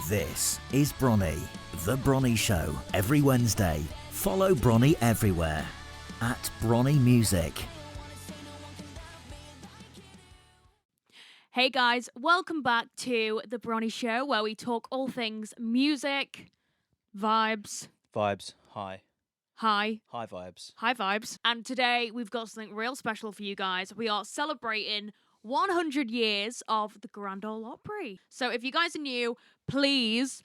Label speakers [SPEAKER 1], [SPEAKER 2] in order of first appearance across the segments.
[SPEAKER 1] This is Bronnie, The Bronnie Show, every Wednesday. Follow Bronnie everywhere, at Bronnie Music.
[SPEAKER 2] Hey guys, welcome back to The Bronnie Show, where we talk all things music, vibes.
[SPEAKER 3] Vibes, hi.
[SPEAKER 2] Hi.
[SPEAKER 3] Hi vibes.
[SPEAKER 2] Hi vibes. And today we've got something real special for you guys. We are celebrating 100 years of the Grand Ole Opry. So if you guys are new, please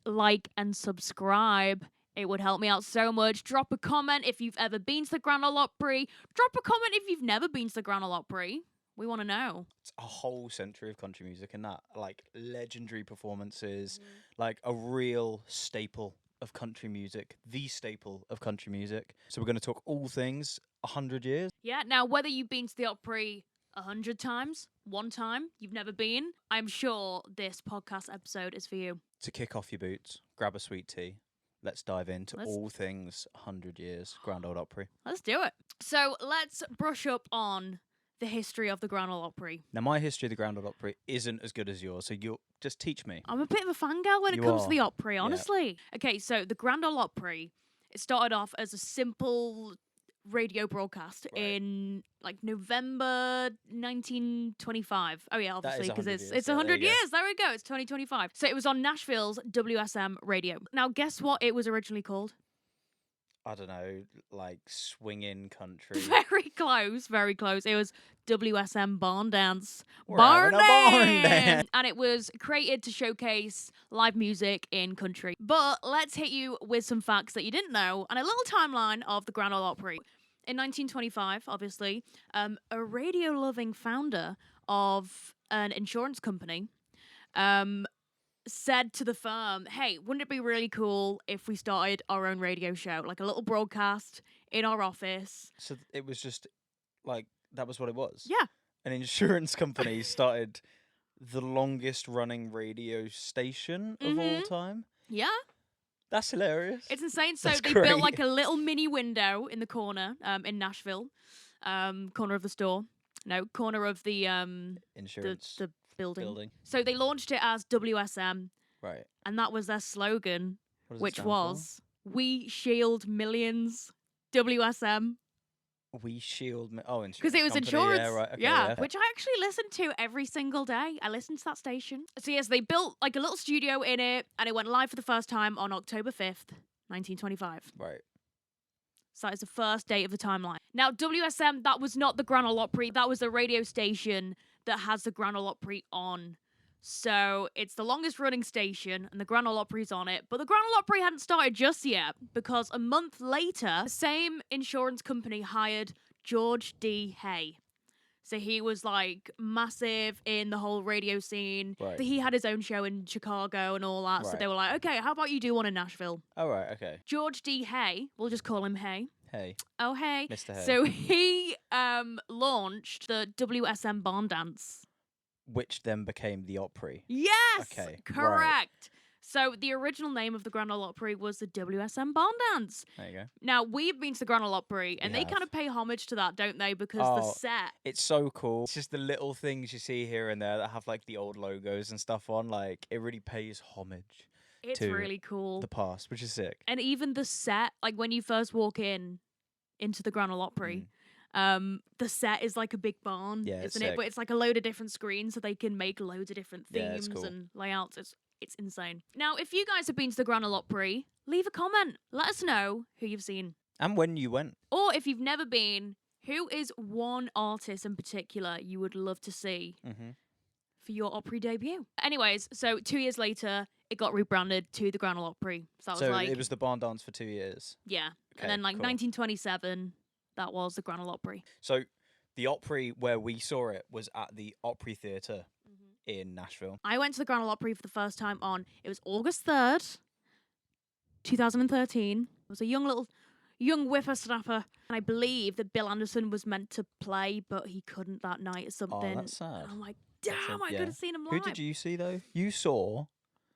[SPEAKER 2] like and subscribe. It would help me out so much. Drop a comment if you've ever been to the Grand Ole Opry. Drop a comment if you've never been to the Grand Ole Opry. We want to know.
[SPEAKER 3] It's a whole century of country music and that, like, legendary performances, like a real staple of country music, the staple of country music. So we're going to talk all things 100 years.
[SPEAKER 2] Yeah, now whether you've been to the Opry 100 times, one time, you've never been, I'm sure this podcast episode is for you.
[SPEAKER 3] To kick off your boots, grab a sweet tea. Let's dive into all things 100 years, Grand Ole Opry.
[SPEAKER 2] Let's do it. So let's brush up on the history of the Grand Ole Opry.
[SPEAKER 3] Now, my history of the Grand Ole Opry isn't as good as yours, so you'll just teach me.
[SPEAKER 2] I'm a bit of a fangirl when it
[SPEAKER 3] You
[SPEAKER 2] comes
[SPEAKER 3] are.
[SPEAKER 2] to the Opry, honestly. Yeah. Okay, so the Grand Ole Opry, it started off as a simple radio broadcast in like November 1925. Oh yeah, obviously, because it's 100 years. There we go. It's 2025. So it was on Nashville's WSM radio. Now, guess what it was originally called?
[SPEAKER 3] I don't know, like swinging country.
[SPEAKER 2] Very close, very close. It was WSM Barn Dance.
[SPEAKER 3] We're having a barn dance.
[SPEAKER 2] And it was created to showcase live music in country. But let's hit you with some facts that you didn't know and a little timeline of the Grand Ole Opry. In 1925, obviously, a radio-loving founder of an insurance company said to the firm, hey, wouldn't it be really cool if we started our own radio show, like a little broadcast in our office?
[SPEAKER 3] So it was just like, that was what it was?
[SPEAKER 2] Yeah.
[SPEAKER 3] An insurance company started the longest running radio station of all time?
[SPEAKER 2] Yeah.
[SPEAKER 3] That's hilarious.
[SPEAKER 2] It's insane. So
[SPEAKER 3] That's
[SPEAKER 2] they
[SPEAKER 3] great.
[SPEAKER 2] built like a little mini window in the corner in Nashville, corner of the store. No, corner of the
[SPEAKER 3] Insurance
[SPEAKER 2] the building. So they launched it as WSM.
[SPEAKER 3] Right.
[SPEAKER 2] And that was their slogan,
[SPEAKER 3] What does it
[SPEAKER 2] which
[SPEAKER 3] stand
[SPEAKER 2] was, "We shield millions, WSM."
[SPEAKER 3] We shield... insurance
[SPEAKER 2] Because it was
[SPEAKER 3] company.
[SPEAKER 2] insurance.
[SPEAKER 3] Yeah, right. Okay,
[SPEAKER 2] yeah, which I actually listen to every single day. I listen to that station. So yes, they built like a little studio in it, and it went live for the first time on October 5th, 1925.
[SPEAKER 3] Right.
[SPEAKER 2] So that is the first date of the timeline. Now, WSM, that was not the Grand Ole Opry. That was the radio station that has the Grand Ole Opry on. So it's the longest running station, and the Grand Ole Opry's on it. But the Grand Ole Opry hadn't started just yet, because a month later, the same insurance company hired George D. Hay. So he was like massive in the whole radio scene.
[SPEAKER 3] Right.
[SPEAKER 2] He had his own show in Chicago and all that. So
[SPEAKER 3] Right.
[SPEAKER 2] they were like, okay, how about you do one in Nashville?
[SPEAKER 3] Oh, right, okay.
[SPEAKER 2] George D. Hay, we'll just call him Hay.
[SPEAKER 3] Hey.
[SPEAKER 2] Oh, hey.
[SPEAKER 3] Mr. Hay.
[SPEAKER 2] So he launched the WSM Barn Dance.
[SPEAKER 3] Which then became the Opry.
[SPEAKER 2] Yes!
[SPEAKER 3] Okay,
[SPEAKER 2] Correct.
[SPEAKER 3] right.
[SPEAKER 2] So the original name of the Grand Ole Opry was the WSM Barn Dance.
[SPEAKER 3] There you go.
[SPEAKER 2] Now, we've been to the Grand Ole Opry, and
[SPEAKER 3] We
[SPEAKER 2] they
[SPEAKER 3] have.
[SPEAKER 2] kind of pay homage to that, don't they? Because the
[SPEAKER 3] Oh,
[SPEAKER 2] set...
[SPEAKER 3] It's so cool. It's just the little things you see here and there that have like the old logos and stuff on. Like, it really pays homage
[SPEAKER 2] It's
[SPEAKER 3] to
[SPEAKER 2] really cool.
[SPEAKER 3] the past, which is sick.
[SPEAKER 2] And even the set, like when you first walk into the Grand Ole Opry, the set is like a big barn,
[SPEAKER 3] Yeah, it's
[SPEAKER 2] isn't it?
[SPEAKER 3] sick.
[SPEAKER 2] But it's like a load of different screens, so they can make loads of different
[SPEAKER 3] Yeah, it's
[SPEAKER 2] themes
[SPEAKER 3] cool.
[SPEAKER 2] and layouts. It's insane. Now, if you guys have been to the Grand Ole Opry, leave a comment. Let us know who you've seen.
[SPEAKER 3] And when you went.
[SPEAKER 2] Or if you've never been, who is one artist in particular you would love to see for your Opry debut? Anyways, so 2 years later, it got rebranded to the Grand Ole Opry. So that was like...
[SPEAKER 3] it was the barn dance for 2 years.
[SPEAKER 2] Yeah.
[SPEAKER 3] Okay,
[SPEAKER 2] And then like
[SPEAKER 3] cool.
[SPEAKER 2] 1927, that was the Grand Ole Opry.
[SPEAKER 3] So the Opry where we saw it was at the Opry Theatre in Nashville.
[SPEAKER 2] I went to the Grand Ole Opry for the first time it was August 3rd, 2013. I was a young whippersnapper, and I believe that Bill Anderson was meant to play, but he couldn't that night or something.
[SPEAKER 3] Oh, that's sad.
[SPEAKER 2] And I'm like, damn, I could have seen him live.
[SPEAKER 3] Who did you see though? You saw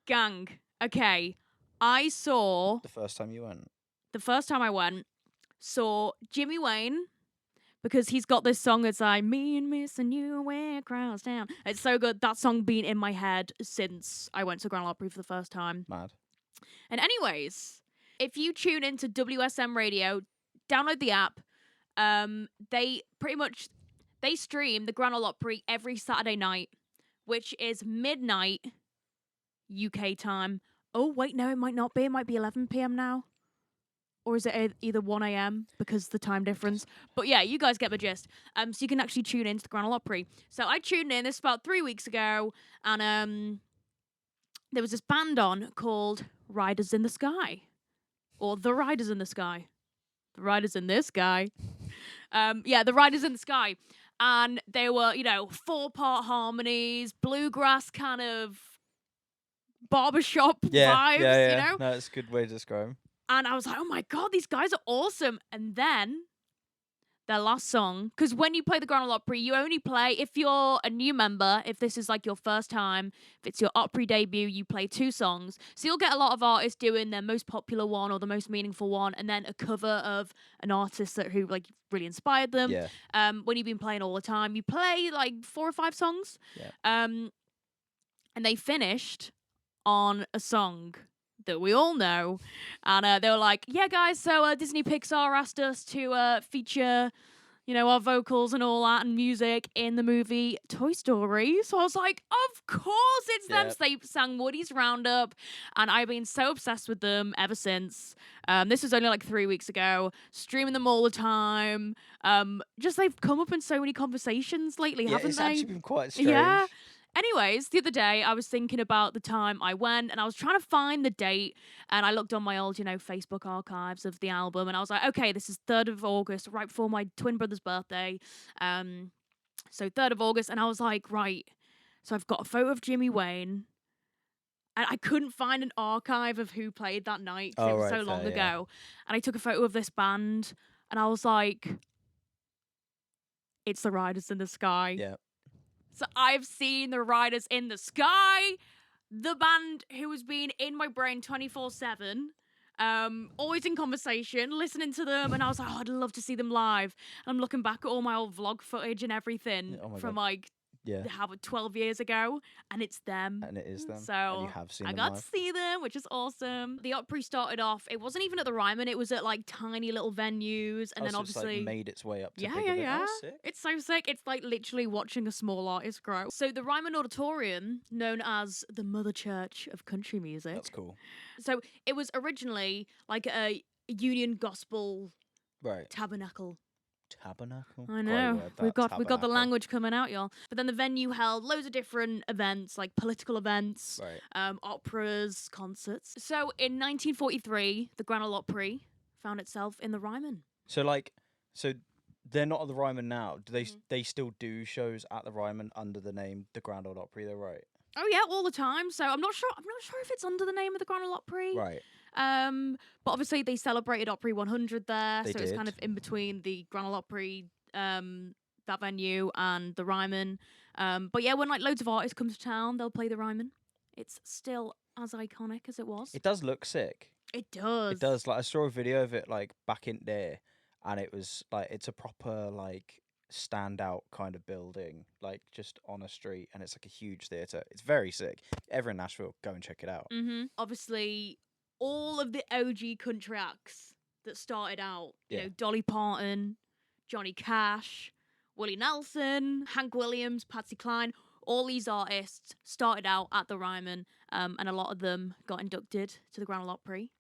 [SPEAKER 2] Gang. Okay, I saw
[SPEAKER 3] the first time you went.
[SPEAKER 2] the first time I went, saw Jimmy Wayne, because he's got this song that's like, me and missing you where crowds down. It's so good. That song been in my head since I went to Grand Ole Opry for the first time.
[SPEAKER 3] Mad.
[SPEAKER 2] And anyways, if you tune into WSM Radio, download the app. They stream the Grand Ole Opry every Saturday night, which is midnight UK time. Oh, wait, no, it might not be. It might be 11 p.m. now. Or is it either 1 a.m. because of the time difference? But yeah, you guys get the gist. So you can actually tune into the Grand Ole Opry. So I tuned in, this was about 3 weeks ago, and there was this band on called Riders in the Sky. Or The Riders in the Sky. The Riders in this Sky. The Riders in the Sky. And they were, 4-part harmonies, bluegrass kind of barbershop vibes,
[SPEAKER 3] No, it's a good way to describe 'em.
[SPEAKER 2] And I was like, oh my God, these guys are awesome. And then their last song, because when you play the Grand Ole Opry, you only play, if you're a new member, if this is like your first time, if it's your Opry debut, you play 2 songs. So you'll get a lot of artists doing their most popular one or the most meaningful one, and then a cover of an artist who like really inspired them.
[SPEAKER 3] Yeah.
[SPEAKER 2] When you've been playing all the time, you play like 4 or 5 songs.
[SPEAKER 3] Yeah.
[SPEAKER 2] And they finished on a song that we all know, and they were like, yeah guys, so Disney Pixar asked us to feature our vocals and all that and music in the movie Toy Story. So I was like, of course it's them. So they sang Woody's Roundup, and I've been so obsessed with them ever since. This was only like 3 weeks ago, streaming them all the time. Just they've come up in so many conversations lately, haven't
[SPEAKER 3] it's
[SPEAKER 2] they?
[SPEAKER 3] actually been quite strange.
[SPEAKER 2] Yeah. Anyways, the other day I was thinking about the time I went, and I was trying to find the date, and I looked on my old, Facebook archives of the album, and I was like, okay, this is 3rd of August, right before my twin brother's birthday. So 3rd of August, and I was like, right, so I've got a photo of Jimmy Wayne, and I couldn't find an archive of who played that night because it was so long ago. And I took a photo of this band, and I was like, it's the Riders in the Sky.
[SPEAKER 3] Yeah.
[SPEAKER 2] So I've seen the Riders in the Sky, the band who has been in my brain 24/7, always in conversation, listening to them, and I was like, oh, I'd love to see them live. And I'm looking back at all my old vlog footage and everything from
[SPEAKER 3] God.
[SPEAKER 2] like 12 years ago, and it's them.
[SPEAKER 3] And it is them.
[SPEAKER 2] So
[SPEAKER 3] and you have seen
[SPEAKER 2] I
[SPEAKER 3] them
[SPEAKER 2] got
[SPEAKER 3] live.
[SPEAKER 2] to see them, which is awesome. The Opry started off, it wasn't even at the Ryman, it was at like tiny little venues, and then
[SPEAKER 3] so
[SPEAKER 2] obviously
[SPEAKER 3] it's, like, made its way up to
[SPEAKER 2] yeah.
[SPEAKER 3] Oh, sick.
[SPEAKER 2] It's so sick. It's like literally watching a small artist grow. So the Ryman Auditorium, known as the Mother Church of Country Music.
[SPEAKER 3] That's cool.
[SPEAKER 2] So it was originally like a Union Gospel tabernacle.
[SPEAKER 3] Tabernacle.
[SPEAKER 2] I know. We've got the language coming out, y'all. But then the venue held loads of different events, like political events, operas, concerts. So in 1943, the Grand Ole Opry found itself in the Ryman.
[SPEAKER 3] So they're not at the Ryman now. Do they still do shows at the Ryman under the name the Grand Ole Opry? They're right.
[SPEAKER 2] Oh yeah, all the time. So I'm not sure if it's under the name of the Grand Ole Opry.
[SPEAKER 3] Right.
[SPEAKER 2] But obviously they celebrated Opry 100 there,
[SPEAKER 3] They
[SPEAKER 2] so it's
[SPEAKER 3] did.
[SPEAKER 2] kind of in between the Grand Ole Opry, that venue, and the Ryman. But yeah, when like loads of artists come to town, they'll play the Ryman. It's still as iconic as it was.
[SPEAKER 3] It does look sick.
[SPEAKER 2] It does.
[SPEAKER 3] It does. Like I saw a video of it like back in there, and it was like it's a proper like standout kind of building, like just on a street, and it's like a huge theatre. It's very sick. Ever in Nashville, go and check it out.
[SPEAKER 2] Obviously, all of the OG country acts that started out, you know, Dolly Parton, Johnny Cash, Willie Nelson, Hank Williams, Patsy Cline, all these artists started out at the Ryman, and a lot of them got inducted to the Grand Ole Opry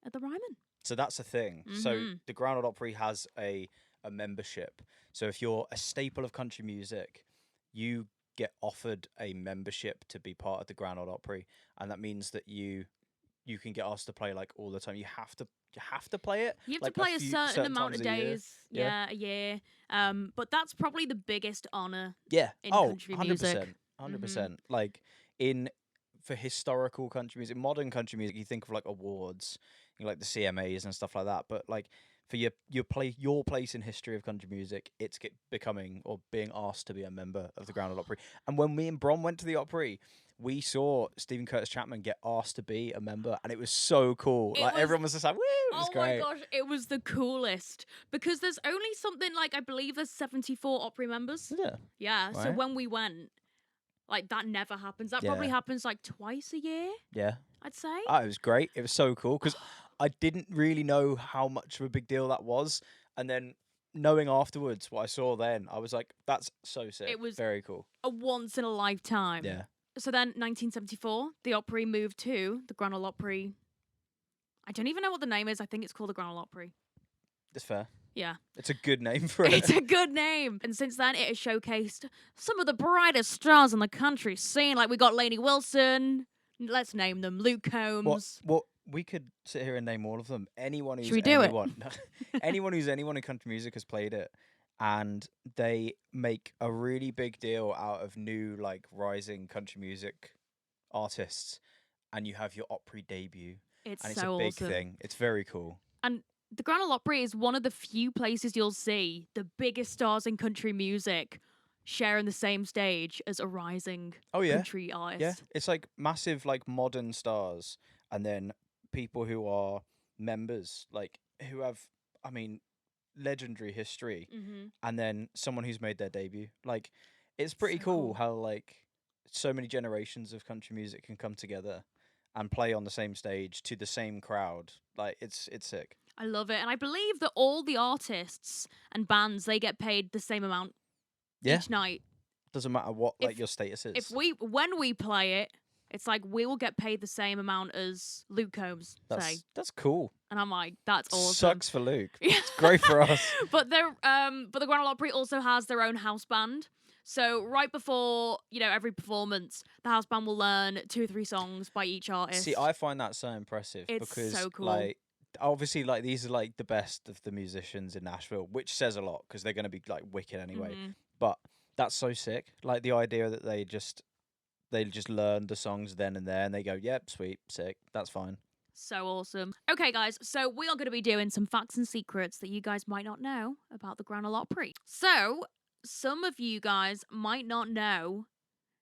[SPEAKER 2] at the Ryman.
[SPEAKER 3] So that's the thing. So the Grand Ole Opry has a membership. So if you're a staple of country music, you get offered a membership to be part of the Grand Ole Opry, and that means that you can get asked to play like all the time. You have to play it.
[SPEAKER 2] You have
[SPEAKER 3] like,
[SPEAKER 2] to play a certain amount of
[SPEAKER 3] times a year.
[SPEAKER 2] days. A year. But that's probably the biggest honor.
[SPEAKER 3] Yeah.
[SPEAKER 2] In country
[SPEAKER 3] 100%.
[SPEAKER 2] music.
[SPEAKER 3] 100%. Like for historical country music, modern country music, you think of like awards, like the CMAs and stuff like that. But like for your place in history of country music, it's becoming or being asked to be a member of the Grand Ole Opry. And when me and Bron went to the Opry, we saw Stephen Curtis Chapman get asked to be a member, and it was so cool.
[SPEAKER 2] It
[SPEAKER 3] Like
[SPEAKER 2] was-
[SPEAKER 3] everyone was just like, "Woo!" It was
[SPEAKER 2] Oh
[SPEAKER 3] great.
[SPEAKER 2] my gosh, it was the coolest. Because there's only something like, I believe there's 74 Opry members.
[SPEAKER 3] Yeah,
[SPEAKER 2] Yeah, so
[SPEAKER 3] Right.
[SPEAKER 2] when we went, like, that never happens. That probably
[SPEAKER 3] Yeah.
[SPEAKER 2] happens like twice a year,
[SPEAKER 3] yeah.
[SPEAKER 2] I'd say.
[SPEAKER 3] Oh, it was great. It was so cool because I didn't really know how much of a big deal that was, and then knowing afterwards what I saw then, I was like, "That's so sick."
[SPEAKER 2] It was
[SPEAKER 3] very cool.
[SPEAKER 2] A once in a lifetime.
[SPEAKER 3] Yeah,
[SPEAKER 2] So then, 1974, the Opry moved to the Grand Ole Opry. I don't even know what the name is. I think it's called the Grand Ole Opry.
[SPEAKER 3] it's fair.
[SPEAKER 2] Yeah.
[SPEAKER 3] It's a good name for it.
[SPEAKER 2] It's a good name. And since then, it has showcased some of the brightest stars in the country scene. Like, we got Lainey Wilson. Let's name them. Luke Combs.
[SPEAKER 3] What we could sit here and name all of them. Anyone who's
[SPEAKER 2] Should we do it?
[SPEAKER 3] anyone, anyone who's anyone in country music has played it, and they make a really big deal out of new like rising country music artists, and you have your Opry debut,
[SPEAKER 2] It's
[SPEAKER 3] and it's
[SPEAKER 2] so
[SPEAKER 3] a big
[SPEAKER 2] awesome.
[SPEAKER 3] thing. It's very cool.
[SPEAKER 2] And the Grand Ole Opry is one of the few places you'll see the biggest stars in country music sharing the same stage as a rising
[SPEAKER 3] Oh yeah,
[SPEAKER 2] country artist.
[SPEAKER 3] yeah. It's like massive like modern stars, and then people who are members, like who have, I mean, legendary history,
[SPEAKER 2] Mm-hmm.
[SPEAKER 3] and then someone who's made their debut. Like, it's pretty
[SPEAKER 2] So
[SPEAKER 3] cool
[SPEAKER 2] cool.
[SPEAKER 3] how like so many generations of country music can come together and play on the same stage to the same crowd. Like, it's sick.
[SPEAKER 2] I love it. And I believe that all the artists and bands, they get paid the same amount
[SPEAKER 3] Yeah,
[SPEAKER 2] each night.
[SPEAKER 3] doesn't matter what like
[SPEAKER 2] If-
[SPEAKER 3] your status is.
[SPEAKER 2] When we play it, it's like we will get paid the same amount as Luke Combs, say.
[SPEAKER 3] That's cool.
[SPEAKER 2] And I'm like, that's awesome.
[SPEAKER 3] Sucks for Luke.
[SPEAKER 2] Yeah.
[SPEAKER 3] It's great for us.
[SPEAKER 2] But the Grand Ole Opry also has their own house band. So right before, every performance, the house band will learn 2 or 3 songs by each artist.
[SPEAKER 3] See, I find that so impressive
[SPEAKER 2] It's
[SPEAKER 3] because
[SPEAKER 2] so cool.
[SPEAKER 3] like obviously like these are like the best of the musicians in Nashville, which says a lot because they're going to be like wicked anyway.
[SPEAKER 2] Mhm.
[SPEAKER 3] But that's so sick. Like the idea that they just learn the songs then and there and they go, "Yep, sweet, sick. That's fine."
[SPEAKER 2] So awesome. Okay, guys, so we are going to be doing some facts and secrets that you guys might not know about the Grand Ole Opry. So, some of you guys might not know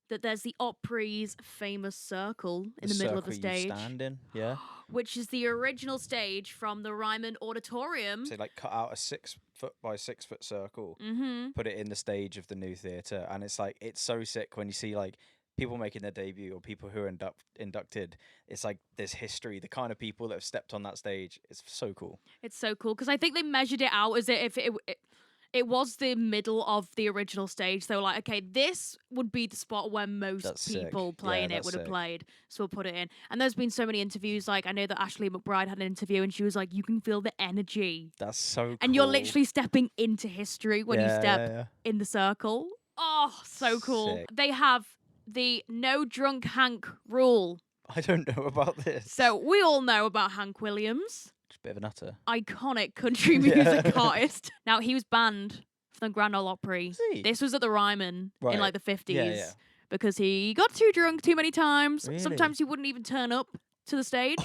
[SPEAKER 2] that there's the Opry's famous circle in the middle of the
[SPEAKER 3] circle you
[SPEAKER 2] stage,
[SPEAKER 3] stand in, yeah.
[SPEAKER 2] which is the original stage from the Ryman Auditorium.
[SPEAKER 3] So like cut out a 6 foot by 6 foot circle,
[SPEAKER 2] Mm-hmm.
[SPEAKER 3] put it in the stage of the new theatre, and it's like it's so sick when you see like people making their debut or people who are inducted. It's like there's history, the kind of people that have stepped on that stage. It's so cool.
[SPEAKER 2] It's so cool because I think they measured it out as if it was the middle of the original stage. They were like, okay, this would be the spot where most
[SPEAKER 3] That's sick.
[SPEAKER 2] people
[SPEAKER 3] Yeah,
[SPEAKER 2] playing it
[SPEAKER 3] that's
[SPEAKER 2] would have
[SPEAKER 3] sick.
[SPEAKER 2] played. So we'll put it in. And there's been so many interviews. Like, I know that Ashley McBride had an interview and she was like, you can feel the energy.
[SPEAKER 3] That's so cool.
[SPEAKER 2] And you're literally stepping into history when you
[SPEAKER 3] Yeah,
[SPEAKER 2] step
[SPEAKER 3] yeah, yeah.
[SPEAKER 2] in the circle. Oh, so cool.
[SPEAKER 3] Sick.
[SPEAKER 2] They have the no drunk Hank rule.
[SPEAKER 3] I don't know about this.
[SPEAKER 2] So we all know about Hank Williams,
[SPEAKER 3] Just a bit of an utter.
[SPEAKER 2] iconic country
[SPEAKER 3] Yeah.
[SPEAKER 2] music artist. Now, he was banned from the Grand Ole Opry.
[SPEAKER 3] Is he?
[SPEAKER 2] This was at the Ryman in
[SPEAKER 3] Right.
[SPEAKER 2] like the 50s
[SPEAKER 3] yeah.
[SPEAKER 2] because he got too drunk too many times.
[SPEAKER 3] Really?
[SPEAKER 2] Sometimes he wouldn't even turn up to the stage.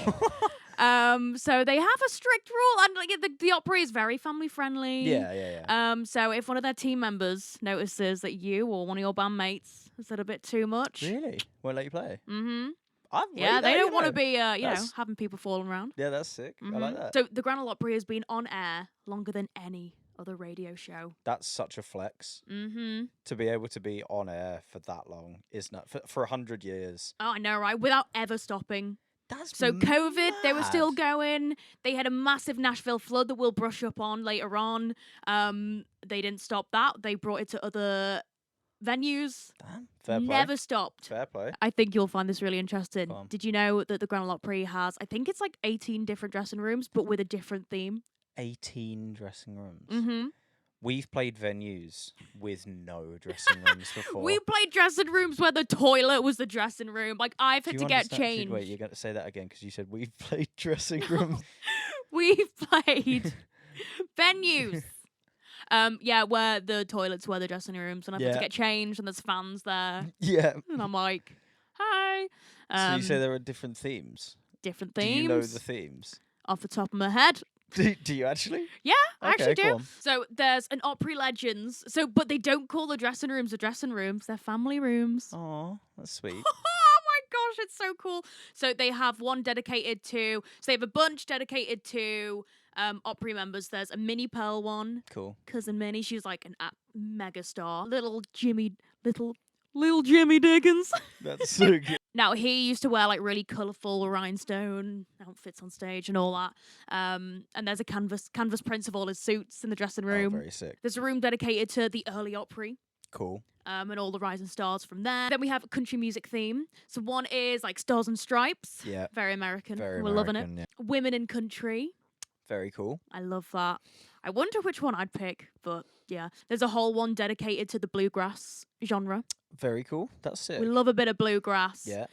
[SPEAKER 2] So they have a strict rule, and like the Opry is very family friendly.
[SPEAKER 3] Yeah.
[SPEAKER 2] So if one of their team members notices that you or one of your bandmates has said a bit too much,
[SPEAKER 3] Really? Won't let you play?
[SPEAKER 2] mm-hmm.
[SPEAKER 3] Yeah,
[SPEAKER 2] They don't want to be,
[SPEAKER 3] That's-
[SPEAKER 2] having people falling around.
[SPEAKER 3] Yeah, that's sick. I like
[SPEAKER 2] Mhm.
[SPEAKER 3] that.
[SPEAKER 2] So the Grand Ole Opry has been on air longer than any other radio show.
[SPEAKER 3] That's such a flex
[SPEAKER 2] Mm-hmm.
[SPEAKER 3] to be able to be on air for that long. Is not for 100 years.
[SPEAKER 2] Oh, I know, right? Without ever stopping.
[SPEAKER 3] That's
[SPEAKER 2] So COVID, they were still
[SPEAKER 3] mad.
[SPEAKER 2] going. They had a massive Nashville flood that we'll brush up on later on. They didn't stop that. They brought it to other venues.
[SPEAKER 3] Damn, fair play.
[SPEAKER 2] Never stopped.
[SPEAKER 3] Fair play.
[SPEAKER 2] I think you'll find this really interesting.
[SPEAKER 3] Go on.
[SPEAKER 2] Did you know that the Grand Ole Opry has, I think it's like 18 different dressing rooms, but with a different theme?
[SPEAKER 3] 18 dressing rooms.
[SPEAKER 2] Mm-hmm.
[SPEAKER 3] We've played venues with no dressing rooms before.
[SPEAKER 2] We played dressing rooms where the toilet was the dressing room. Like, I've
[SPEAKER 3] Do
[SPEAKER 2] had
[SPEAKER 3] you
[SPEAKER 2] to get
[SPEAKER 3] understand-
[SPEAKER 2] changed.
[SPEAKER 3] Wait, you're going to say that again because you said we've played dressing rooms.
[SPEAKER 2] We've played venues. Where the toilets were the dressing rooms, and I've had to
[SPEAKER 3] Yeah.
[SPEAKER 2] get changed, and there's fans there,
[SPEAKER 3] Yeah.
[SPEAKER 2] and I'm like, hi.
[SPEAKER 3] So you say there are different themes.
[SPEAKER 2] Different
[SPEAKER 3] Do
[SPEAKER 2] themes
[SPEAKER 3] you know the themes?
[SPEAKER 2] off the top of my head.
[SPEAKER 3] Do you actually?
[SPEAKER 2] Yeah, I
[SPEAKER 3] Okay,
[SPEAKER 2] actually
[SPEAKER 3] go
[SPEAKER 2] do.
[SPEAKER 3] on.
[SPEAKER 2] So there's an Opry Legends. But they don't call the dressing rooms the dressing rooms. They're family rooms.
[SPEAKER 3] Oh, that's sweet.
[SPEAKER 2] Oh my gosh, it's so cool. So they have one dedicated to. So they have a bunch dedicated to Opry members. There's a Minnie Pearl one.
[SPEAKER 3] Cool.
[SPEAKER 2] Cousin Minnie. She's like an mega star. Little Jimmy Dickens.
[SPEAKER 3] That's so good.
[SPEAKER 2] Now, he used to wear like really colourful rhinestone outfits on stage and all that. And there's a canvas prints of all his suits in the dressing
[SPEAKER 3] Oh,
[SPEAKER 2] room.
[SPEAKER 3] very sick.
[SPEAKER 2] There's a room dedicated to the early Opry.
[SPEAKER 3] Cool.
[SPEAKER 2] And all the rising stars from there. Then we have a country music theme. So one is like Stars and Stripes.
[SPEAKER 3] Yeah.
[SPEAKER 2] Very American.
[SPEAKER 3] Very
[SPEAKER 2] We're loving it.
[SPEAKER 3] American, yeah.
[SPEAKER 2] Women in Country.
[SPEAKER 3] Very cool.
[SPEAKER 2] I love that. I wonder which one I'd pick, but yeah. There's a whole one dedicated to the bluegrass genre.
[SPEAKER 3] Very cool. That's sick.
[SPEAKER 2] We love a bit of bluegrass.
[SPEAKER 3] Yeah.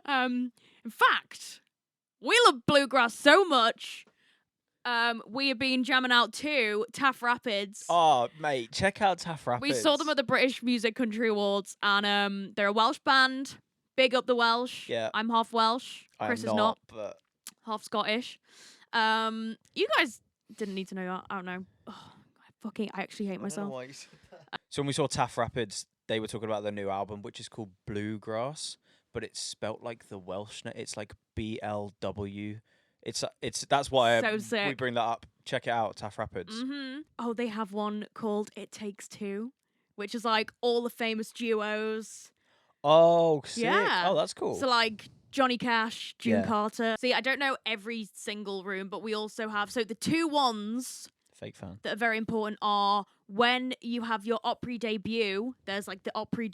[SPEAKER 2] In fact, we love bluegrass so much. We have been jamming out to Taff Rapids.
[SPEAKER 3] Oh, mate, check out Taff Rapids.
[SPEAKER 2] We saw them at the British Music Country Awards, and they're a Welsh band. Big up the Welsh.
[SPEAKER 3] Yeah.
[SPEAKER 2] I'm half Welsh. Chris is not.
[SPEAKER 3] But
[SPEAKER 2] Half Scottish. You guys didn't need to know that. I don't know. Oh, I actually hate myself.
[SPEAKER 3] So when we saw Taff Rapids, they were talking about their new album, which is called Bluegrass, but it's spelt like the Welsh. It's like BLW. That's why
[SPEAKER 2] So
[SPEAKER 3] we
[SPEAKER 2] sick.
[SPEAKER 3] bring that up. Check it out, Taff Rapids.
[SPEAKER 2] Mm-hmm. Oh, they have one called It Takes Two, which is like all the famous duos.
[SPEAKER 3] Oh, sick.
[SPEAKER 2] Yeah.
[SPEAKER 3] Oh, that's cool.
[SPEAKER 2] So like Johnny Cash, June
[SPEAKER 3] Yeah.
[SPEAKER 2] Carter. See, I don't know every single room, but we also have the two ones
[SPEAKER 3] Fake fan.
[SPEAKER 2] that are very important are when you have your Opry debut. There's like the Opry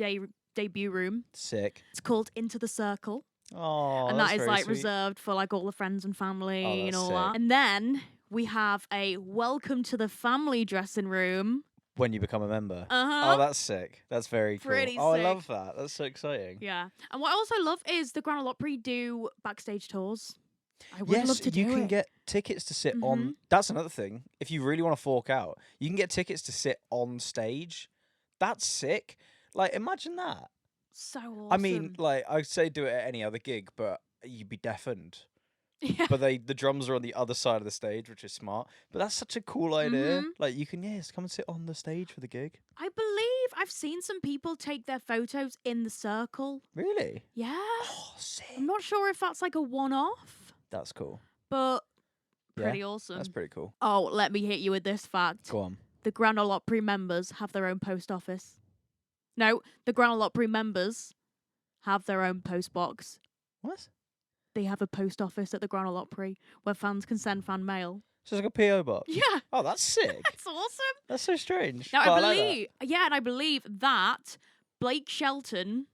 [SPEAKER 2] debut room.
[SPEAKER 3] Sick.
[SPEAKER 2] It's called Into the Circle.
[SPEAKER 3] Oh,
[SPEAKER 2] And
[SPEAKER 3] that's
[SPEAKER 2] that is
[SPEAKER 3] very
[SPEAKER 2] like
[SPEAKER 3] sweet.
[SPEAKER 2] reserved for like all the friends and family
[SPEAKER 3] Oh,
[SPEAKER 2] and
[SPEAKER 3] that's
[SPEAKER 2] all
[SPEAKER 3] sick.
[SPEAKER 2] that. And then we have a welcome to the family dressing room.
[SPEAKER 3] When you become a member.
[SPEAKER 2] Uh-huh.
[SPEAKER 3] Oh, that's sick. That's very cool.
[SPEAKER 2] Pretty
[SPEAKER 3] Oh, I
[SPEAKER 2] sick.
[SPEAKER 3] love that. That's so exciting.
[SPEAKER 2] Yeah. And what I also love is the Grand Ole Opry do backstage tours. I would
[SPEAKER 3] Yes,
[SPEAKER 2] love to do
[SPEAKER 3] you can
[SPEAKER 2] it.
[SPEAKER 3] get tickets to sit
[SPEAKER 2] Mhm.
[SPEAKER 3] on. That's another thing. If you really want to fork out, you can get tickets to sit on stage. That's sick. Like, imagine that.
[SPEAKER 2] So awesome.
[SPEAKER 3] I mean, like, I'd say do it at any other gig, but you'd be deafened.
[SPEAKER 2] yeah.
[SPEAKER 3] But the drums are on the other side of the stage, which is smart. But that's such a cool idea.
[SPEAKER 2] Mhm.
[SPEAKER 3] Like, you can, yes, come and sit on the stage for the gig.
[SPEAKER 2] I believe I've seen some people take their photos in the circle.
[SPEAKER 3] Really?
[SPEAKER 2] Yeah.
[SPEAKER 3] Oh, sick.
[SPEAKER 2] I'm not sure if that's like a one-off,
[SPEAKER 3] That's cool.
[SPEAKER 2] but
[SPEAKER 3] Yeah,
[SPEAKER 2] pretty awesome.
[SPEAKER 3] That's pretty cool.
[SPEAKER 2] Oh, let me hit you with this fact.
[SPEAKER 3] Go on.
[SPEAKER 2] The Grand Ole Opry members have their own post office. No, the Grand Ole Opry members have their own post box.
[SPEAKER 3] What?
[SPEAKER 2] They have a post office at the Grand Ole Opry where fans can send fan mail.
[SPEAKER 3] So it's like a PO box.
[SPEAKER 2] Yeah,
[SPEAKER 3] Oh, that's sick.
[SPEAKER 2] that's awesome.
[SPEAKER 3] That's so strange.
[SPEAKER 2] Now
[SPEAKER 3] But
[SPEAKER 2] I
[SPEAKER 3] like that.
[SPEAKER 2] believe, and I believe that Blake Shelton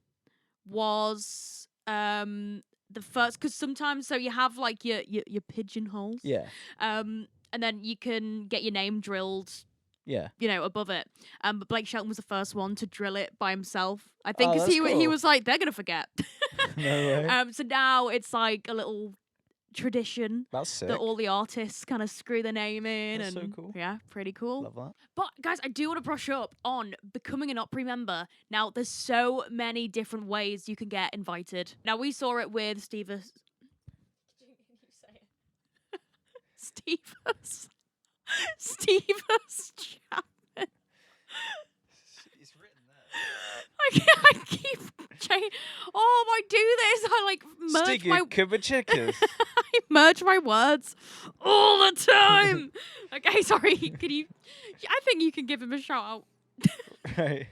[SPEAKER 2] was the first, because sometimes you have like your pigeonholes,
[SPEAKER 3] Yeah.
[SPEAKER 2] and then you can get your name drilled,
[SPEAKER 3] Yeah.
[SPEAKER 2] above it. But Blake Shelton was the first one to drill it by himself. I think
[SPEAKER 3] Oh,
[SPEAKER 2] because
[SPEAKER 3] that's
[SPEAKER 2] he
[SPEAKER 3] cool.
[SPEAKER 2] was like, they're gonna forget.
[SPEAKER 3] No way.
[SPEAKER 2] So now it's like a little tradition
[SPEAKER 3] That's sick.
[SPEAKER 2] that all the artists kind of screw their name in.
[SPEAKER 3] That's so
[SPEAKER 2] and
[SPEAKER 3] cool.
[SPEAKER 2] Yeah, pretty cool.
[SPEAKER 3] Love that.
[SPEAKER 2] But guys, I do want to brush up on becoming an Opry member. Now, there's so many different ways you can get invited. Now, we saw it with Stevens. Stevens Chapman.
[SPEAKER 3] It's written there.
[SPEAKER 2] I keep changing. Oh, I do this. I like merge my
[SPEAKER 3] Chickers.
[SPEAKER 2] I merge my words all the time. Okay, sorry. Can you? I think you can give him a shout out.
[SPEAKER 3] Right.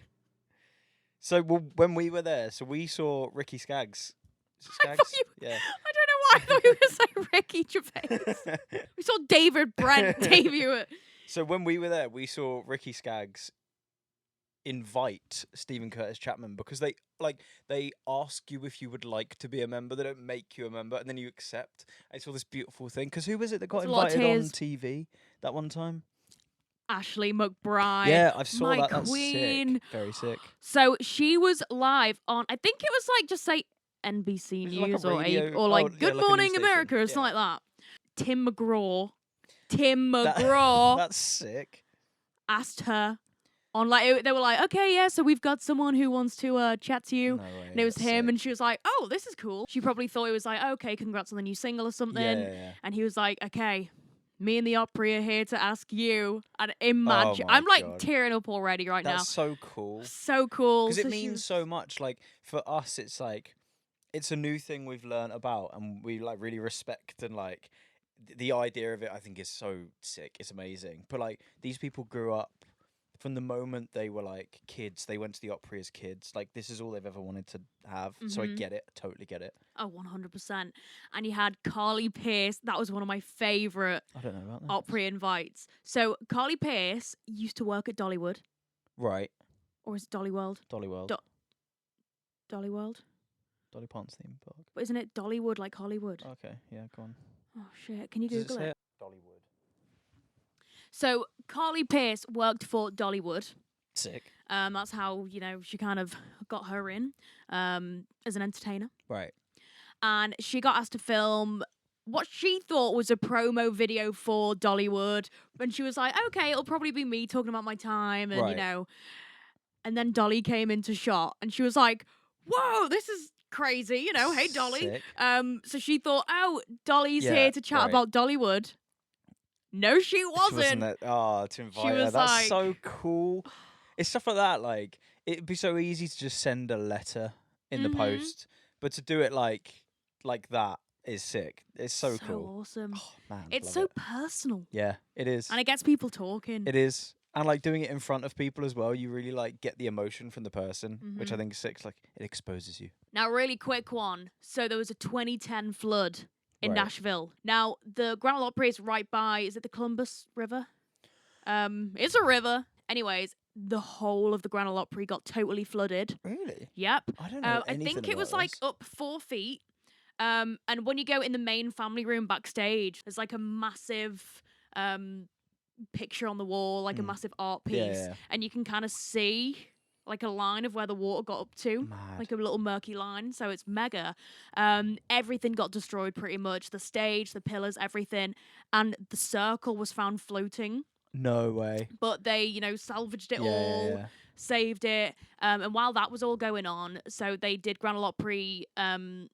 [SPEAKER 3] So when we were there, we saw Ricky Skaggs. Is it
[SPEAKER 2] I thought
[SPEAKER 3] Skaggs?
[SPEAKER 2] you-
[SPEAKER 3] Yeah.
[SPEAKER 2] I don't know why I thought you were going to say Ricky Gervais. We saw David Brent debut it.
[SPEAKER 3] So when we were there, we saw Ricky Skaggs invite Stephen Curtis Chapman because they ask you if you would like to be a member. They don't make you a member, and then you accept. I saw this beautiful thing because who was it that got
[SPEAKER 2] It's a lot of
[SPEAKER 3] invited on
[SPEAKER 2] tears.
[SPEAKER 3] TV that one time?
[SPEAKER 2] Ashley McBride.
[SPEAKER 3] Yeah, I saw
[SPEAKER 2] my
[SPEAKER 3] that. That's
[SPEAKER 2] queen.
[SPEAKER 3] sick. Very sick.
[SPEAKER 2] So she was live on, I think it was like just say NBC
[SPEAKER 3] Was it like a
[SPEAKER 2] News or
[SPEAKER 3] radio-
[SPEAKER 2] or like
[SPEAKER 3] oh, yeah,
[SPEAKER 2] Good
[SPEAKER 3] like a
[SPEAKER 2] Morning
[SPEAKER 3] news station.
[SPEAKER 2] America or
[SPEAKER 3] Yeah.
[SPEAKER 2] something like that. Tim
[SPEAKER 3] That-
[SPEAKER 2] McGraw
[SPEAKER 3] That's sick.
[SPEAKER 2] asked her on like they were like, okay, yeah, so we've got someone who wants to chat to you.
[SPEAKER 3] No way,
[SPEAKER 2] And it was
[SPEAKER 3] that's
[SPEAKER 2] him,
[SPEAKER 3] sick.
[SPEAKER 2] and she was like, oh, this is cool. She probably thought it was like, okay, congrats on the new single or something.
[SPEAKER 3] Yeah.
[SPEAKER 2] And he was like, okay, me and the Opry are here to ask you. And imagine,
[SPEAKER 3] Oh my
[SPEAKER 2] I'm like
[SPEAKER 3] God.
[SPEAKER 2] tearing up already right
[SPEAKER 3] That's
[SPEAKER 2] now.
[SPEAKER 3] so cool.
[SPEAKER 2] So cool.
[SPEAKER 3] Because it
[SPEAKER 2] So she
[SPEAKER 3] means
[SPEAKER 2] was-
[SPEAKER 3] so much. Like, for us, it's like, it's a new thing we've learned about, and we like really respect, and like the idea of it, I think, is so sick. It's amazing. But like, these people grew up from the moment they were like kids. They went to the Opry as kids. Like, this is all they've ever wanted to have. So I
[SPEAKER 2] Mhm.
[SPEAKER 3] get it. I totally get it.
[SPEAKER 2] Oh, 100%. And you had Carly Pearce. That was one of my favourite
[SPEAKER 3] I don't know about that.
[SPEAKER 2] Opry invites. So Carly Pearce used to work at Dollywood.
[SPEAKER 3] Right.
[SPEAKER 2] Or is it Dolly World?
[SPEAKER 3] Dolly World.
[SPEAKER 2] Dolly World?
[SPEAKER 3] Dolly Parton's theme park.
[SPEAKER 2] But isn't it Dollywood like Hollywood?
[SPEAKER 3] Okay. Yeah. Go on.
[SPEAKER 2] Oh, shit. Can you
[SPEAKER 3] Does it
[SPEAKER 2] Google
[SPEAKER 3] say
[SPEAKER 2] it?
[SPEAKER 3] Dollywood.
[SPEAKER 2] So Carly Pearce worked for Dollywood.
[SPEAKER 3] Sick.
[SPEAKER 2] That's how, she kind of got her in as an entertainer.
[SPEAKER 3] Right.
[SPEAKER 2] And she got asked to film what she thought was a promo video for Dollywood. And she was like, okay, it'll probably be me talking about my time. And,
[SPEAKER 3] Right.
[SPEAKER 2] And then Dolly came into shot and she was like, whoa, this is crazy. Hey, Dolly.
[SPEAKER 3] Sick.
[SPEAKER 2] So she thought, oh, Dolly's
[SPEAKER 3] Yeah,
[SPEAKER 2] here to chat
[SPEAKER 3] right.
[SPEAKER 2] about Dollywood. No, she
[SPEAKER 3] She
[SPEAKER 2] wasn't.
[SPEAKER 3] that. Oh, to invite her.
[SPEAKER 2] was
[SPEAKER 3] That's
[SPEAKER 2] like-
[SPEAKER 3] so cool. It's stuff like that. Like, it'd be so easy to just send a letter in the
[SPEAKER 2] Mhm.
[SPEAKER 3] post, but to do it like that is sick. It's so cool.
[SPEAKER 2] Awesome.
[SPEAKER 3] Oh man,
[SPEAKER 2] It's
[SPEAKER 3] love
[SPEAKER 2] so
[SPEAKER 3] it.
[SPEAKER 2] personal.
[SPEAKER 3] Yeah, it is.
[SPEAKER 2] And it gets people talking.
[SPEAKER 3] It is. And like doing it in front of people as well, you really like get the emotion from the person, which I
[SPEAKER 2] Mhm.
[SPEAKER 3] think is sick. It's like, it exposes you.
[SPEAKER 2] Now, really quick one. So there was a 2010 flood in
[SPEAKER 3] Right.
[SPEAKER 2] Nashville. Now, the Grand Ole Opry is right by, is it the Columbus River? It's a river. Anyways, the whole of the Grand Ole Opry got totally flooded.
[SPEAKER 3] Really?
[SPEAKER 2] Yep.
[SPEAKER 3] I don't know
[SPEAKER 2] I
[SPEAKER 3] anything
[SPEAKER 2] think it was
[SPEAKER 3] about
[SPEAKER 2] like
[SPEAKER 3] this.
[SPEAKER 2] up 4 feet. And when you go in the main family room backstage, there's like a massive picture on the wall, like a massive art piece.
[SPEAKER 3] Yeah.
[SPEAKER 2] And you can kind of see like a line of where the water got up to.
[SPEAKER 3] Mad.
[SPEAKER 2] Like a little murky line, so it's mega. Everything got destroyed pretty much. The stage, the pillars, everything. And the circle was found floating.
[SPEAKER 3] No way.
[SPEAKER 2] But they, salvaged it
[SPEAKER 3] Yeah,
[SPEAKER 2] all,
[SPEAKER 3] yeah.
[SPEAKER 2] saved it. And while that was all going on, so they did Grand Ole Opry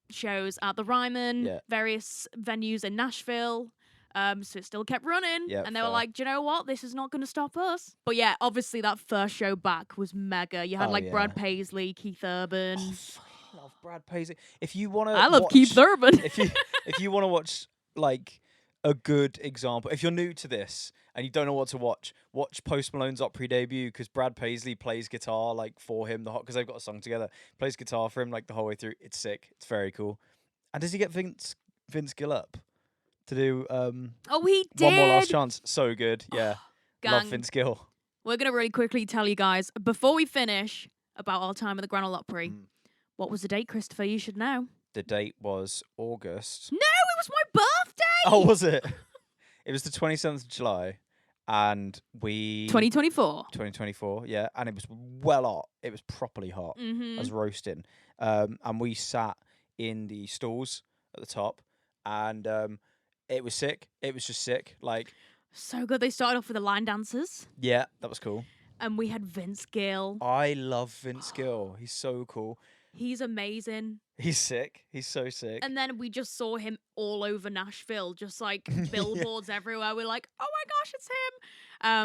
[SPEAKER 2] shows at the Ryman,
[SPEAKER 3] Yeah.
[SPEAKER 2] various venues in Nashville. So it still kept running.
[SPEAKER 3] Yeah,
[SPEAKER 2] and they were
[SPEAKER 3] fair.
[SPEAKER 2] like, do you know what? This is not going to stop us. But yeah, obviously that first show back was mega. You had
[SPEAKER 3] Oh,
[SPEAKER 2] like Brad
[SPEAKER 3] yeah.
[SPEAKER 2] Paisley, Keith Urban.
[SPEAKER 3] Oh, fucking love Brad Paisley. If you want to,
[SPEAKER 2] I love Keith Urban.
[SPEAKER 3] if you want to watch like a good example, if you're new to this and you don't know what to watch Post Malone's Opry debut, because Brad Paisley plays guitar like for him because they've got a song together. Plays guitar for him like the whole way through. It's sick. It's very cool. And does he get Vince Gill up to do
[SPEAKER 2] Oh, he did.
[SPEAKER 3] One More Last Chance? So good. Yeah, love
[SPEAKER 2] Gang,
[SPEAKER 3] Vince Gill.
[SPEAKER 2] we're going to really quickly tell you guys, before we finish, about our time at the Grand Ole Opry.
[SPEAKER 3] Mm.
[SPEAKER 2] What was the date, Christopher? You should know.
[SPEAKER 3] The date was August.
[SPEAKER 2] No, it was my birthday!
[SPEAKER 3] Oh, was it? It was the 27th of July, and we
[SPEAKER 2] 2024.
[SPEAKER 3] 2024, yeah, and it was well hot. It was properly hot.
[SPEAKER 2] Mm-hmm.
[SPEAKER 3] I was roasting, and we sat in the stalls at the top, and it was sick. It was just sick. Like,
[SPEAKER 2] So good. They started off with the line dancers,
[SPEAKER 3] yeah, that was cool.
[SPEAKER 2] and we had Vince Gill.
[SPEAKER 3] I love Vince Gill. He's so cool.
[SPEAKER 2] He's amazing.
[SPEAKER 3] He's sick. He's so sick.
[SPEAKER 2] And then we just saw him all over Nashville, just like billboards everywhere. We're like, oh my gosh, it's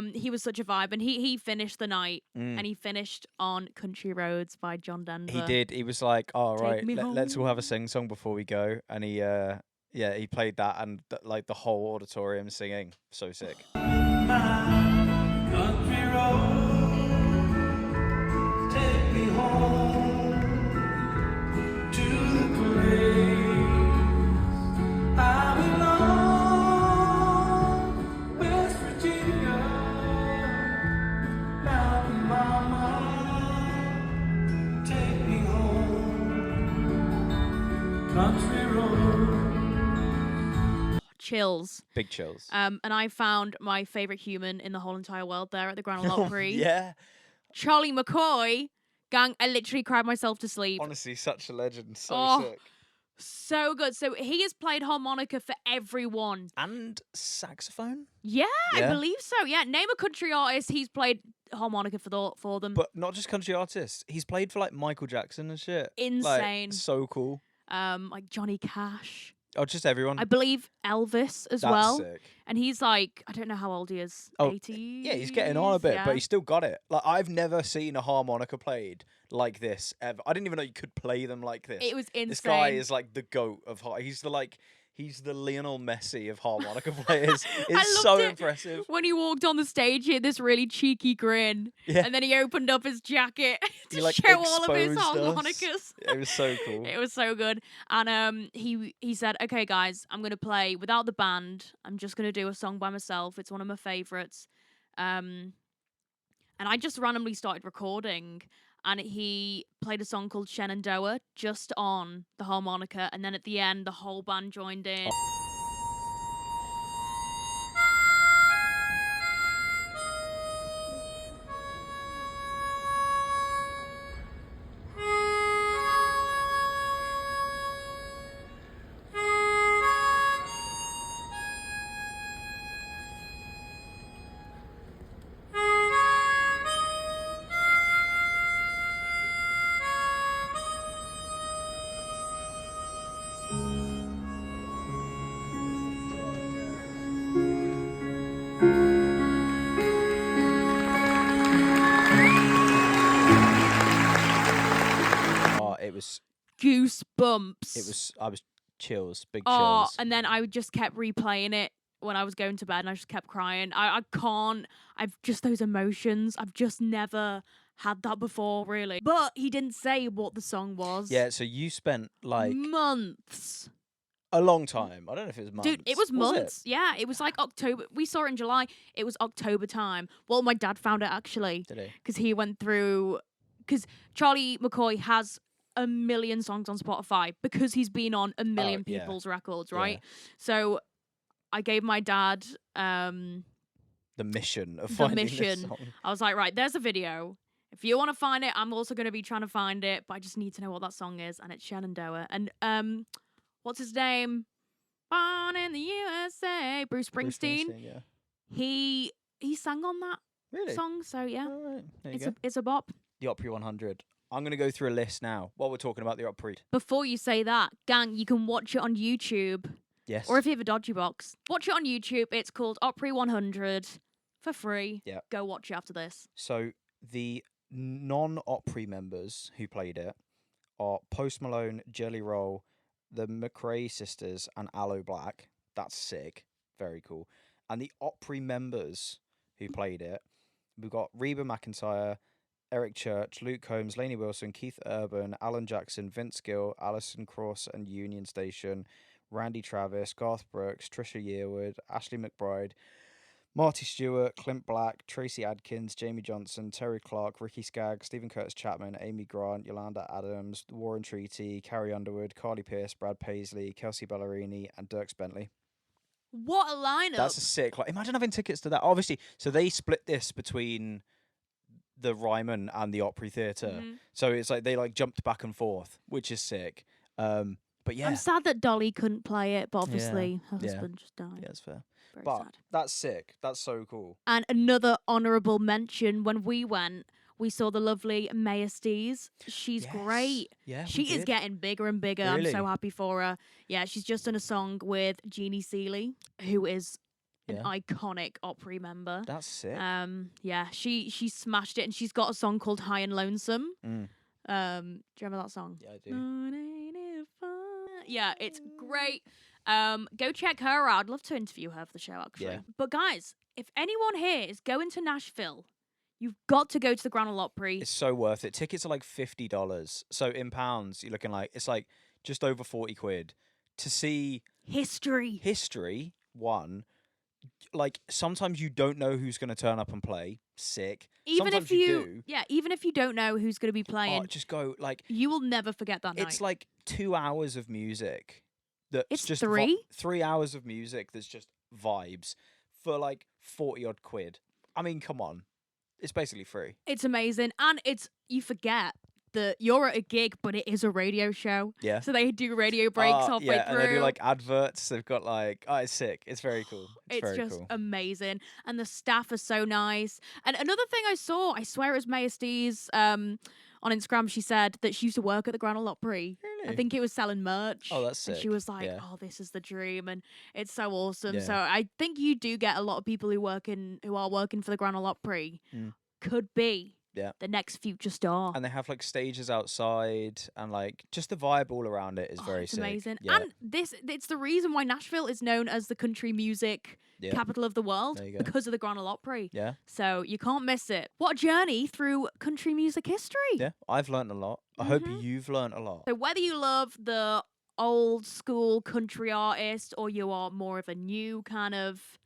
[SPEAKER 2] him. He was such a vibe, and he finished the night, and he finished on Country Roads by John Denver.
[SPEAKER 3] He did. He was like, "All
[SPEAKER 2] Take
[SPEAKER 3] right,
[SPEAKER 2] me
[SPEAKER 3] let's all have a
[SPEAKER 2] home."
[SPEAKER 3] sing song before we go." And he, he played that, and like the whole auditorium singing. So sick.
[SPEAKER 4] Country road, take me home to the place I belong, West Virginia, Mountain Mama, take me home, country road.
[SPEAKER 2] Chills.
[SPEAKER 3] Big chills.
[SPEAKER 2] And I found my favorite human in the whole entire world there at the Grand Ole Opry.
[SPEAKER 3] Yeah,
[SPEAKER 2] Charlie McCoy. Gang, I literally cried myself to sleep.
[SPEAKER 3] honestly, such a legend. So
[SPEAKER 2] Oh,
[SPEAKER 3] sick.
[SPEAKER 2] So good. So he has played harmonica for everyone.
[SPEAKER 3] And saxophone?
[SPEAKER 2] Yeah, I
[SPEAKER 3] Yeah.
[SPEAKER 2] believe so. Yeah, name a country artist he's played harmonica for them.
[SPEAKER 3] But not just country artists. He's played for like Michael Jackson and shit.
[SPEAKER 2] Insane.
[SPEAKER 3] Like, so cool.
[SPEAKER 2] Like Johnny Cash.
[SPEAKER 3] Oh, just everyone.
[SPEAKER 2] I believe Elvis as
[SPEAKER 3] That's
[SPEAKER 2] well.
[SPEAKER 3] sick.
[SPEAKER 2] And he's like, I don't know how old he is.
[SPEAKER 3] Oh,
[SPEAKER 2] 80s?
[SPEAKER 3] Yeah, he's getting on a bit,
[SPEAKER 2] Yeah.
[SPEAKER 3] but he's still got it. Like, I've never seen a harmonica played like this ever. I didn't even know you could play them like this.
[SPEAKER 2] It was insane.
[SPEAKER 3] This guy is like the goat of he's the Lionel Messi of harmonica players. It's so
[SPEAKER 2] loved it.
[SPEAKER 3] impressive.
[SPEAKER 2] When he walked on the stage, he had this really cheeky grin.
[SPEAKER 3] Yeah.
[SPEAKER 2] And then he opened up his jacket
[SPEAKER 3] He,
[SPEAKER 2] to
[SPEAKER 3] like,
[SPEAKER 2] show all of his
[SPEAKER 3] exposed us.
[SPEAKER 2] harmonicas.
[SPEAKER 3] It was so cool.
[SPEAKER 2] It was so good. And he said, okay, guys, I'm going to play without the band. I'm just going to do a song by myself. It's one of my favorites. And I just randomly started recording. And he played a song called Shenandoah just on the harmonica. And then at the end, the whole band joined in.
[SPEAKER 3] It was
[SPEAKER 2] Goosebumps.
[SPEAKER 3] I was chills, big
[SPEAKER 2] Oh,
[SPEAKER 3] chills.
[SPEAKER 2] and then I just kept replaying it when I was going to bed and I just kept crying. I can't, I've just those emotions. I've just never had that before, really. But he didn't say what the song was.
[SPEAKER 3] Yeah, so you spent like
[SPEAKER 2] months.
[SPEAKER 3] a long time. I don't know if it was months.
[SPEAKER 2] Dude, it was months. Yeah, it was like October. We saw it in July. It was October time. Well, my dad found it actually.
[SPEAKER 3] Did he?
[SPEAKER 2] Because he went through, because Charlie McCoy has a million songs on Spotify because he's been on a million
[SPEAKER 3] yeah.
[SPEAKER 2] people's records, right? So I gave my dad
[SPEAKER 3] The mission of finding this
[SPEAKER 2] mission.
[SPEAKER 3] song.
[SPEAKER 2] I was like, right, there's a video. If you want to find it, I'm also going to be trying to find it, but I just need to know what that song is, and it's Shenandoah. And what's his name? Born in the USA, Bruce Springsteen.
[SPEAKER 3] Yeah.
[SPEAKER 2] He sang on that
[SPEAKER 3] Really?
[SPEAKER 2] song, so yeah,
[SPEAKER 3] All right. There you go.
[SPEAKER 2] it's a bop.
[SPEAKER 3] The Opry 100. I'm going to go through a list now while we're talking about the Opry.
[SPEAKER 2] Before you say that, gang, you can watch it on YouTube,
[SPEAKER 3] Yes.
[SPEAKER 2] or if you have a dodgy box, watch it on YouTube. It's called Opry 100 for free.
[SPEAKER 3] Yeah.
[SPEAKER 2] Go watch it after this.
[SPEAKER 3] So the non-Opry members who played it are Post Malone, Jelly Roll, the McRae sisters, and Aloe Black. That's sick. Very cool. And the Opry members who played it, we've got Reba McEntire, Eric Church, Luke Combs, Lainey Wilson, Keith Urban, Alan Jackson, Vince Gill, Alison Cross and Union Station, Randy Travis, Garth Brooks, Trisha Yearwood, Ashley McBride, Marty Stewart, Clint Black, Tracy Adkins, Jamie Johnson, Terry Clark, Ricky Skaggs, Stephen Curtis Chapman, Amy Grant, Yolanda Adams, Warren Treaty, Carrie Underwood, Carly Pearce, Brad Paisley, Kelsey Ballerini, and Dirk Bentley.
[SPEAKER 2] What a lineup!
[SPEAKER 3] That's a sick. Like, imagine having tickets to that. Obviously, so they split this between the Ryman and the Opry Theatre.
[SPEAKER 2] Mhm.
[SPEAKER 3] So it's like they like jumped back and forth, which is sick. But yeah,
[SPEAKER 2] I'm sad that Dolly couldn't play it, but
[SPEAKER 3] Yeah,
[SPEAKER 2] obviously her
[SPEAKER 3] yeah.
[SPEAKER 2] husband just died.
[SPEAKER 3] yeah, it's fair.
[SPEAKER 2] Very
[SPEAKER 3] But
[SPEAKER 2] sad.
[SPEAKER 3] that's sick. That's so cool.
[SPEAKER 2] And another honourable mention, when we went, we saw the lovely Maya Stees. She's
[SPEAKER 3] Yes.
[SPEAKER 2] great.
[SPEAKER 3] Yeah, we
[SPEAKER 2] She is
[SPEAKER 3] did.
[SPEAKER 2] getting bigger and bigger. I'm
[SPEAKER 3] Really?
[SPEAKER 2] so happy for her. Yeah, she's just done a song with Jeannie Seeley, who is an
[SPEAKER 3] Yeah.
[SPEAKER 2] iconic Opry member.
[SPEAKER 3] That's sick.
[SPEAKER 2] Yeah, she smashed it, and she's got a song called High and Lonesome.
[SPEAKER 3] Mm.
[SPEAKER 2] Do you remember that song?
[SPEAKER 3] Yeah, I do.
[SPEAKER 2] Oh, ain't it fun? Yeah, it's great. Go check her out. I'd love to interview her for the show, actually.
[SPEAKER 3] Yeah.
[SPEAKER 2] But guys, if anyone here is going to Nashville, you've got to go to the Grand Ole Opry.
[SPEAKER 3] It's so worth it. Tickets are like $50. So in pounds, you're looking like it's like just over 40 quid to see
[SPEAKER 2] History.
[SPEAKER 3] history. One, like sometimes you don't know who's going to turn up and play. Sick.
[SPEAKER 2] Even
[SPEAKER 3] Sometimes
[SPEAKER 2] if you,
[SPEAKER 3] do.
[SPEAKER 2] yeah, even if you don't know who's going to be
[SPEAKER 3] Oh,
[SPEAKER 2] playing,
[SPEAKER 3] just go like
[SPEAKER 2] you will never forget that night.
[SPEAKER 3] it's like 2 hours of music. That's
[SPEAKER 2] It's
[SPEAKER 3] just
[SPEAKER 2] 3?
[SPEAKER 3] 3 hours of music that's just vibes for like 40 odd quid. I mean, come on. It's basically free.
[SPEAKER 2] It's amazing, and you forget you're at a gig, but it is a radio show.
[SPEAKER 3] Yeah.
[SPEAKER 2] So they do radio breaks halfway
[SPEAKER 3] yeah,
[SPEAKER 2] through.
[SPEAKER 3] and they do like adverts. They've got like, it's sick. It's very cool. It's very
[SPEAKER 2] just
[SPEAKER 3] cool.
[SPEAKER 2] amazing. And the staff are so nice. And another thing I saw, I swear it was Maya Stees, on Instagram, she said that she used to work at the Grand Ole Opry.
[SPEAKER 3] Really?
[SPEAKER 2] I think it was selling merch.
[SPEAKER 3] Oh, that's sick.
[SPEAKER 2] And she was like,
[SPEAKER 3] Yeah.
[SPEAKER 2] oh, this is the dream. And it's so awesome.
[SPEAKER 3] Yeah.
[SPEAKER 2] So I think you do get a lot of people who are working for the Grand Ole Opry. Could be
[SPEAKER 3] Yeah.
[SPEAKER 2] the next future star.
[SPEAKER 3] And they have like stages outside, and like just the vibe all around it is very
[SPEAKER 2] it's
[SPEAKER 3] sick.
[SPEAKER 2] amazing.
[SPEAKER 3] Yeah.
[SPEAKER 2] And it's the reason why Nashville is known as the country music
[SPEAKER 3] Yeah.
[SPEAKER 2] capital of the world,
[SPEAKER 3] There you go.
[SPEAKER 2] because of the Grand Ole Opry.
[SPEAKER 3] Yeah.
[SPEAKER 2] So you can't miss it. What a journey through country music history.
[SPEAKER 3] Yeah. I've learned a lot. I hope
[SPEAKER 2] Mhm.
[SPEAKER 3] you've learned a lot.
[SPEAKER 2] So whether you love the old school country artist or you are more of a new kind of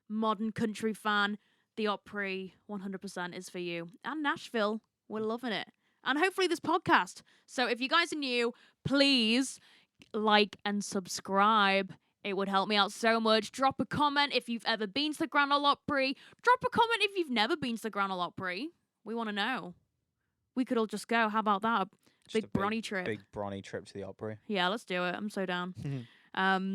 [SPEAKER 2] modern country fan, the Opry 100% is for you. And Nashville, we're loving it. And hopefully this podcast. So if you guys are new, please like and subscribe. It would help me out so much. Drop a comment if you've ever been to the Grand Ole Opry. Drop a comment if you've never been to the Grand Ole Opry. We want to know. We could all just go. How about that?
[SPEAKER 3] Just
[SPEAKER 2] Big
[SPEAKER 3] a
[SPEAKER 2] Bronnie trip.
[SPEAKER 3] Big Bronnie trip to the Opry.
[SPEAKER 2] Yeah, let's do it. I'm so down.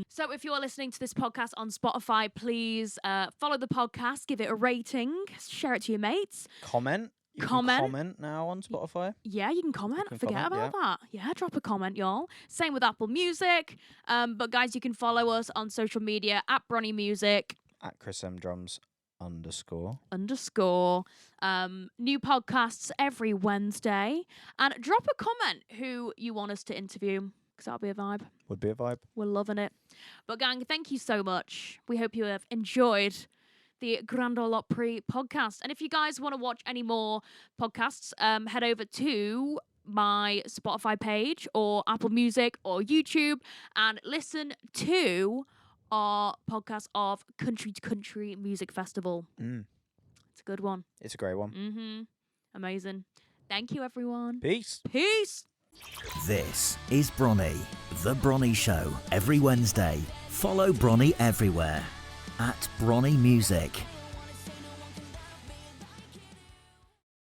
[SPEAKER 2] So if you're listening to this podcast on Spotify, please follow the podcast, give it a rating, share it to your mates.
[SPEAKER 3] Comment. You
[SPEAKER 2] Comment.
[SPEAKER 3] Can comment now on Spotify.
[SPEAKER 2] Yeah, you can comment.
[SPEAKER 3] can
[SPEAKER 2] Forget
[SPEAKER 3] comment,
[SPEAKER 2] about that. Yeah, drop a comment, y'all. Same with Apple Music. But guys, you can follow us on social media at Bronnie Music
[SPEAKER 3] At Chris M Drums _.
[SPEAKER 2] New podcasts every Wednesday. And drop a comment who you want us to interview, because that'll be a vibe.
[SPEAKER 3] Would be a vibe.
[SPEAKER 2] We're loving it. But gang, thank you so much. We hope you have enjoyed the Grand Ole Opry podcast. And if you guys want to watch any more podcasts, head over to my Spotify page or Apple Music or YouTube and listen to our podcast of Country to Country Music Festival. It's a good one.
[SPEAKER 3] It's a great one.
[SPEAKER 2] Amazing. Thank you, everyone.
[SPEAKER 3] Peace.
[SPEAKER 2] Peace.
[SPEAKER 1] This is Bronnie, The Bronnie Show, every Wednesday. Follow Bronnie everywhere at Bronnie Music.